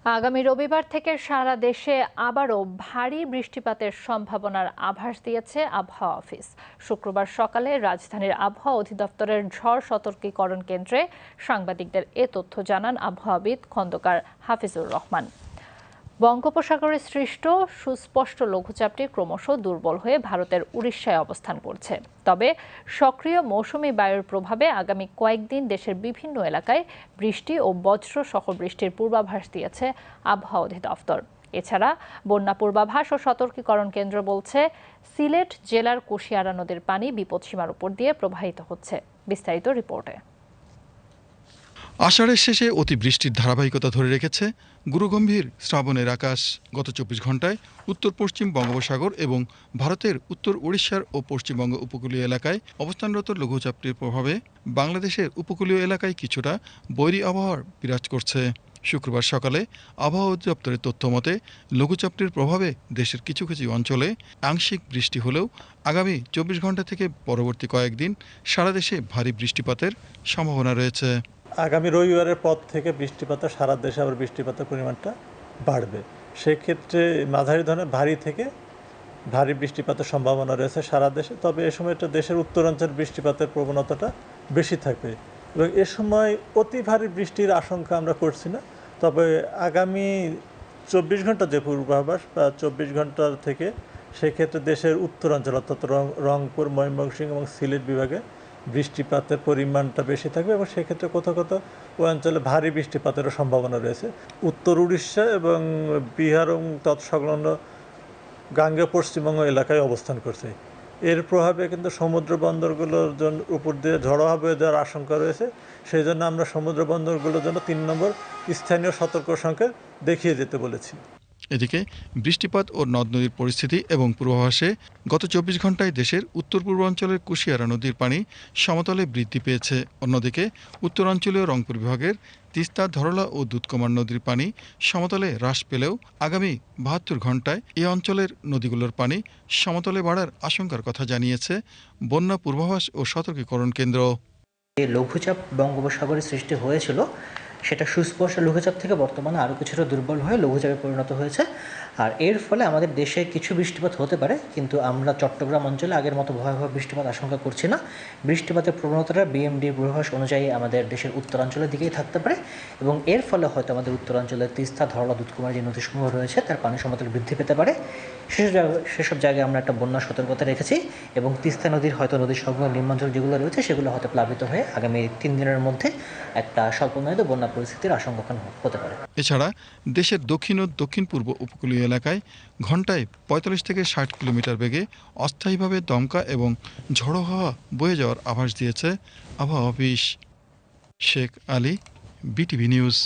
আগামী রবিবার থেকে সারা দেশে আবারও ভারী বৃষ্টিপাতের সম্ভাবনার আভাস দিয়েছে আবহাওয়া অফিস। শুক্রবার সকালে রাজধানীর আবহাওয়া অধিদপ্তরের ঝড় সতর্কীকরণ কেন্দ্রে সাংবাদিকদের এ তথ্য জানান আবহাওয়াবিদ খন্দকার হাফিজুর রহমান। বঙ্গোপসাগরে সৃষ্ট সুস্পষ্ট লঘুচাপটি ক্রমশ দুর্বল হয়ে ভারতের উড়িষ্যায় অবস্থান করছে। তবে সক্রিয় মৌসুমি বায়ুর প্রভাবে আগামী কয়েকদিন দেশের বিভিন্ন এলাকায় বৃষ্টি ও বজ্র সহ বৃষ্টির পূর্বাভাস দিয়েছে আবহাওয়া অধিদপ্তর। এছাড়া বন্যা পূর্বাভাস ও সতর্কীকরণ কেন্দ্র বলছে, সিলেট জেলার কুশিয়ারা নদীর পানি বিপদসীমার উপর দিয়ে প্রবাহিত হচ্ছে। বিস্তারিত রিপোর্টে। আষাঢ়ের শেষে অতিবৃষ্টির ধারাবাহিকতা ধরে রেখেছে গুরুগম্ভীর শ্রাবণের আকাশ। গত ২৪ ঘন্টায় উত্তর পশ্চিম বঙ্গোপসাগর এবং ভারতের উত্তর উড়িষ্যার ও পশ্চিমবঙ্গ উপকূলীয় এলাকায় অবস্থানরত লঘুচাপটির প্রভাবে বাংলাদেশের উপকূলীয় এলাকায় কিছুটা বৈরী আবহাওয়ার বিরাজ করছে। শুক্রবার সকালে আবহাওয়া অধিদপ্তরের তথ্য মতে লঘুচাপটির প্রভাবে দেশের কিছু কিছু অঞ্চলে আংশিক বৃষ্টি হলেও আগামী ২৪ ঘন্টা থেকে পরবর্তী কয়েকদিন সারা দেশে ভারী বৃষ্টিপাতের সম্ভাবনা রয়েছে। আগামী রবিবারের পর থেকে বৃষ্টিপাতের সারা দেশে আবার বৃষ্টিপাতের পরিমাণটা বাড়বে। সেক্ষেত্রে মাঝারি ধরনের ভারী থেকে ভারী বৃষ্টিপাতের সম্ভাবনা রয়েছে সারা দেশে। তবে এ সময়টা দেশের উত্তরাঞ্চলের বৃষ্টিপাতের প্রবণতাটা বেশি থাকবে এবং এ সময় অতি ভারী বৃষ্টির আশঙ্কা আমরা করছি না। তবে আগামী ২৪ ঘন্টা যে পূর্বাভাস বা ২৪ ঘন্টা থেকে সেক্ষেত্রে দেশের উত্তরাঞ্চল অর্থাৎ রংপুর, ময়মনসিংহ এবং সিলেট বিভাগে বৃষ্টিপাতের পরিমাণটা বেশি থাকবে এবং সেক্ষেত্রে কোথাও কোথাও ওই অঞ্চলে ভারী বৃষ্টিপাতেরও সম্ভাবনা রয়েছে। উত্তর উড়িষ্যা এবং বিহার এবং তৎসংলগ্ন গাঙ্গেয় পশ্চিমবঙ্গ এলাকায় অবস্থান করছে। এর প্রভাবে কিন্তু সমুদ্র বন্দরগুলোর উপর দিয়ে ঝড়ো হাওয়া দেওয়ার আশঙ্কা রয়েছে। সেই জন্য আমরা সমুদ্র বন্দরগুলোর জন্য ৩ নম্বর স্থানীয় সতর্ক সংকেত দেখিয়ে যেতে বলেছি। এদিকে বৃষ্টিপাত ও নদ নদীর পরিস্থিতি এবং পূর্বাভাসে গত ২৪ ঘন্টায় দেশের উত্তর পূর্বাঞ্চলের কুশিয়ারা নদীর পানি সমতলে বৃদ্ধি পেয়েছে। অন্যদিকে উত্তরাঞ্চলীয় রংপুর বিভাগের তিস্তা, ধরলা ও দুধকুমার নদীর পানি সমতলে হ্রাস পেলেও আগামী ৭২ ঘন্টায় এ অঞ্চলের নদীগুলোর পানি সমতলে বাড়ার আশঙ্কার কথা জানিয়েছে বন্যা পূর্বাভাস ও সতর্কীকরণ কেন্দ্র। লঘুচাপ বঙ্গোপসাগরে সৃষ্টি হয়েছিল, সেটা সুস্পষ্ট লঘুচাপ থেকে বর্তমানে আরও কিছুটা দুর্বল হয়ে লঘুচাপে পরিণত হয়েছে। আর এর ফলে আমাদের দেশে কিছু বৃষ্টিপাত হতে পারে, কিন্তু আমরা চট্টগ্রাম অঞ্চলে আগের মতো ভয়াবহ বৃষ্টিপাত আশঙ্কা করছি না। বৃষ্টিপাতের প্রবণতাটা বিএমডির পূর্বাভাস অনুযায়ী আমাদের দেশের উত্তরাঞ্চলের দিকেই থাকতে পারে এবং এর ফলে হয়তো আমাদের উত্তরাঞ্চলের তিস্তা, ধরলা, দুধকুমার যে নদীসমূহ রয়েছে তার পানি সমতল বৃদ্ধি পেতে পারে। সেসব জায়গায় আমরা একটা বন্যা সতর্কতা রেখেছি এবং তিস্তা নদীর হয়তো নদীর সংলগ্ন নিম্নাঞ্চল যেগুলো রয়েছে সেগুলো হয়তো প্লাবিত হয়ে আগামী ৩ দিনের মধ্যে একটা স্বল্পমেয়াদী বন্যা পরিস্থিতির আশঙ্কা হতে পারে। এছাড়া দেশের দক্ষিণ ও দক্ষিণ পূর্ব উপকূলীয় এলাকায় ঘণ্টায় ৪৫ থেকে ৬০ কিলোমিটার বেগে অস্থায়ীভাবে দমকা এবং ঝড়ো হাওয়া বয়ে যাওয়ার আভাস দিয়েছে আবহাওয়া office. Sheikh Ali, BTV news.